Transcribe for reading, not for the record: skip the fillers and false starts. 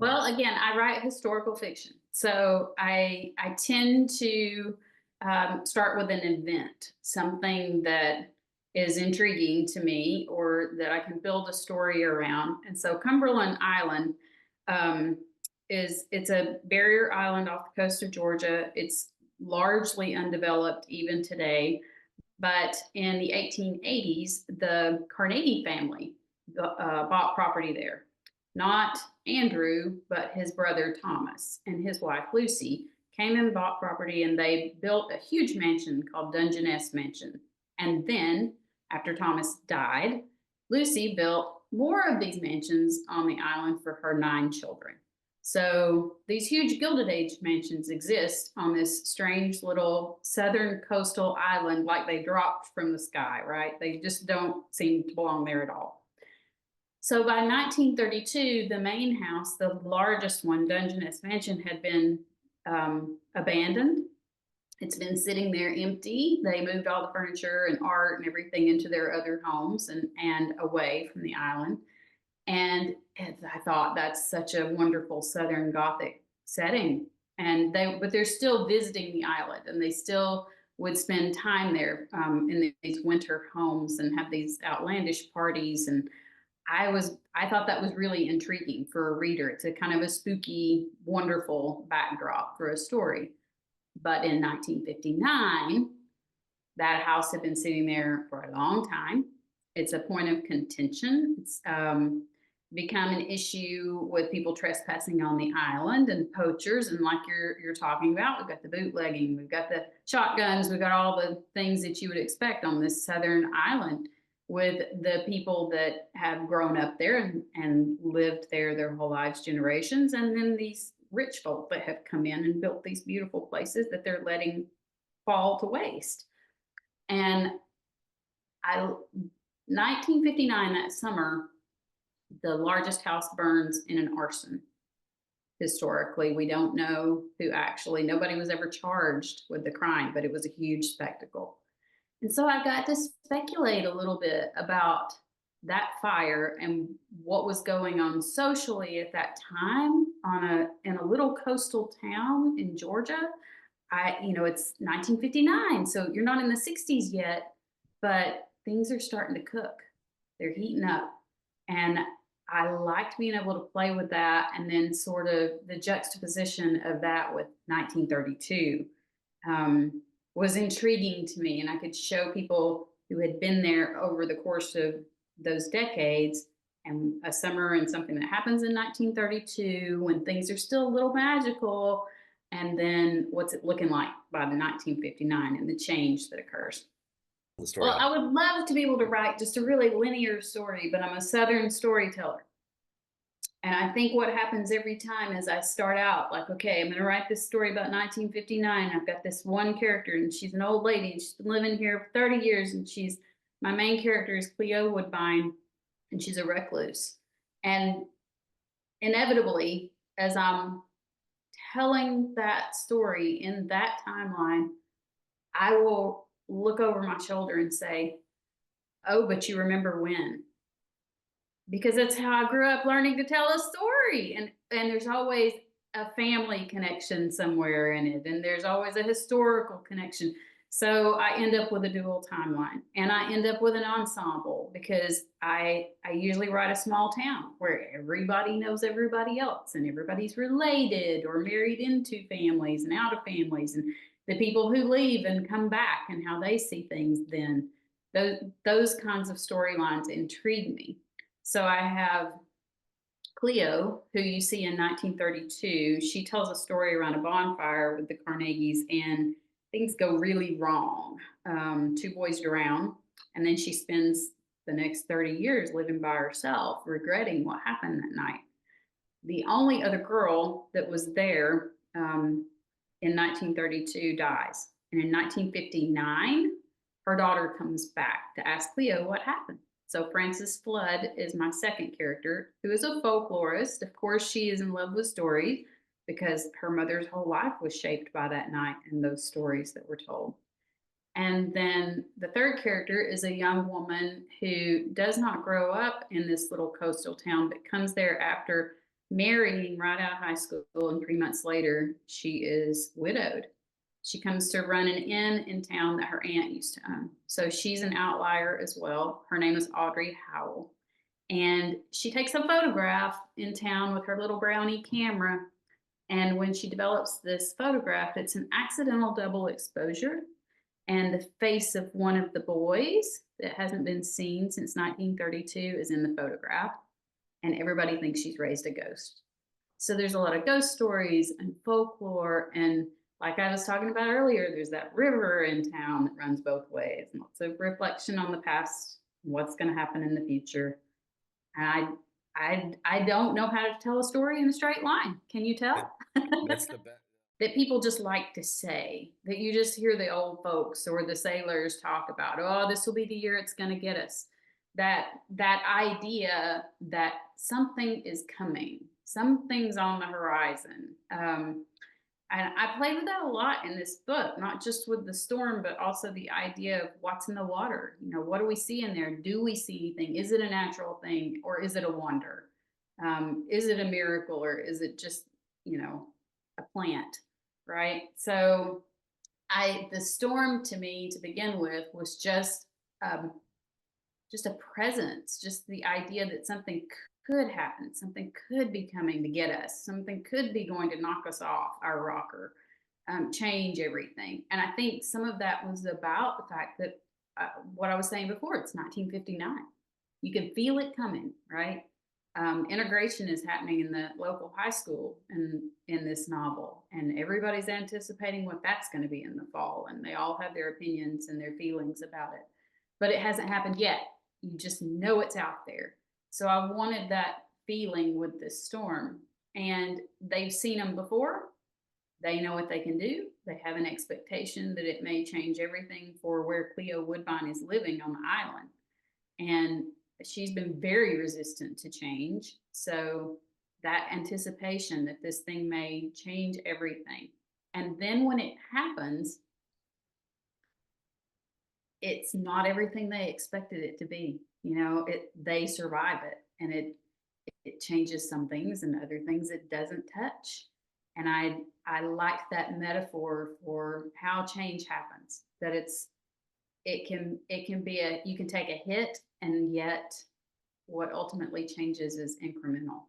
Well, again, I write historical fiction, so I tend to start with an event, something that is intriguing to me, or that I can build a story around. And so, Cumberland Island um, it's a barrier island off the coast of Georgia. It's largely undeveloped even today, but in the 1880s, the Carnegie family bought property there. Not Andrew, but his brother Thomas and his wife Lucy came and bought property, and they built a huge mansion called Dungeness Mansion. And then, after Thomas died, Lucy built more of these mansions on the island for her 9 children. So these huge Gilded Age mansions exist on this strange little southern coastal island, like they dropped from the sky, right? They just don't seem to belong there at all. So by 1932, the main house, the largest one, Dungeness Mansion, had been abandoned. It's been sitting there empty. They moved all the furniture and art and everything into their other homes and away from the island. And I thought that's such a wonderful Southern Gothic setting. But they're still visiting the island, and they still would spend time there in these winter homes and have these outlandish parties. And I thought that was really intriguing for a reader. It's a kind of a spooky, wonderful backdrop for a story. But in 1959, that house had been sitting there for a long time. It's a point of contention. It's become an issue with people trespassing on the island and poachers. And like you're talking about, we've got the bootlegging, we've got the shotguns, we've got all the things that you would expect on this southern island, with the people that have grown up there and lived there their whole lives, generations, and then these rich folk that have come in and built these beautiful places that they're letting fall to waste. And 1959, that summer, the largest house burns in an arson. Historically, we don't know who actually, nobody was ever charged with the crime, but it was a huge spectacle. And so I got to speculate a little bit about that fire and what was going on socially at that time in a little coastal town in Georgia. It's 1959, so you're not in the 60s yet, but things are starting to cook. They're heating up. And I liked being able to play with that, and then sort of the juxtaposition of that with 1932 was intriguing to me. And I could show people who had been there over the course of those decades, and a summer and something that happens in 1932 when things are still a little magical, and then what's it looking like by the 1959 and the change that occurs. The story. Well, I would love to be able to write just a really linear story, but I'm a Southern storyteller. And I think what happens every time is I start out like, okay, I'm going to write this story about 1959. I've got this one character, and she's an old lady, and she's been living here for 30 years, and my main character is Cleo Woodbine, and she's a recluse. And inevitably, as I'm telling that story in that timeline, I will look over my shoulder and say, oh, but you remember when? Because that's how I grew up, learning to tell a story. And there's always a family connection somewhere in it, and there's always a historical connection. So I end up with a dual timeline, and I end up with an ensemble, because I usually write a small town where everybody knows everybody else, and everybody's related or married into families and out of families, and the people who leave and come back and how they see things then. Those kinds of storylines intrigue me. So I have Cleo, who you see in 1932. She tells a story around a bonfire with the Carnegies, and things go really wrong. 2 boys drown, and then she spends the next 30 years living by herself, regretting what happened that night. The only other girl that was there in 1932 dies. And in 1959, her daughter comes back to ask Cleo what happened. So Frances Flood is my second character, who is a folklorist. Of course, she is in love with stories, because her mother's whole life was shaped by that night and those stories that were told. And then the third character is a young woman who does not grow up in this little coastal town, but comes there after marrying right out of high school, and 3 months later, she is widowed. She comes to run an inn in town that her aunt used to own. So she's an outlier as well. Her name is Audrey Howell. And she takes a photograph in town with her little brownie camera. And when she develops this photograph, it's an accidental double exposure. And the face of one of the boys that hasn't been seen since 1932 is in the photograph. And everybody thinks she's raised a ghost. So there's a lot of ghost stories and folklore. And like I was talking about earlier, there's that river in town that runs both ways. And lots of reflection on the past, what's going to happen in the future. And I don't know how to tell a story in a straight line. Can you That tell? that's the best. That people just like to say, that you just hear the old folks or the sailors talk about, oh, this will be the year it's going to get us. That idea that something is coming, something's on the horizon. And I play with that a lot in this book, not just with the storm, but also the idea of what's in the water. You know, what do we see in there? Do we see anything? Is it a natural thing or is it a wonder? Is it a miracle or is it just, a plant? Right. So the storm to me to begin with was just a presence, just the idea that something could happen, something could be coming to get us, something could be going to knock us off our rocker, change everything. And I think some of that was about the fact that what I was saying before, it's 1959. You can feel it coming, right? Integration is happening in the local high school in this novel, and everybody's anticipating what that's going to be in the fall, and they all have their opinions and their feelings about it. But it hasn't happened yet. You just know it's out there. So I wanted that feeling with this storm. And they've seen them before. They know what they can do. They have an expectation that it may change everything for where Cleo Woodbine is living on the island. And she's been very resistant to change. So that anticipation that this thing may change everything. And then when it happens, it's not everything they expected it to be. They survive it, and it changes some things and other things it doesn't touch. And I like that metaphor for how change happens. That you can take a hit, and yet what ultimately changes is incremental.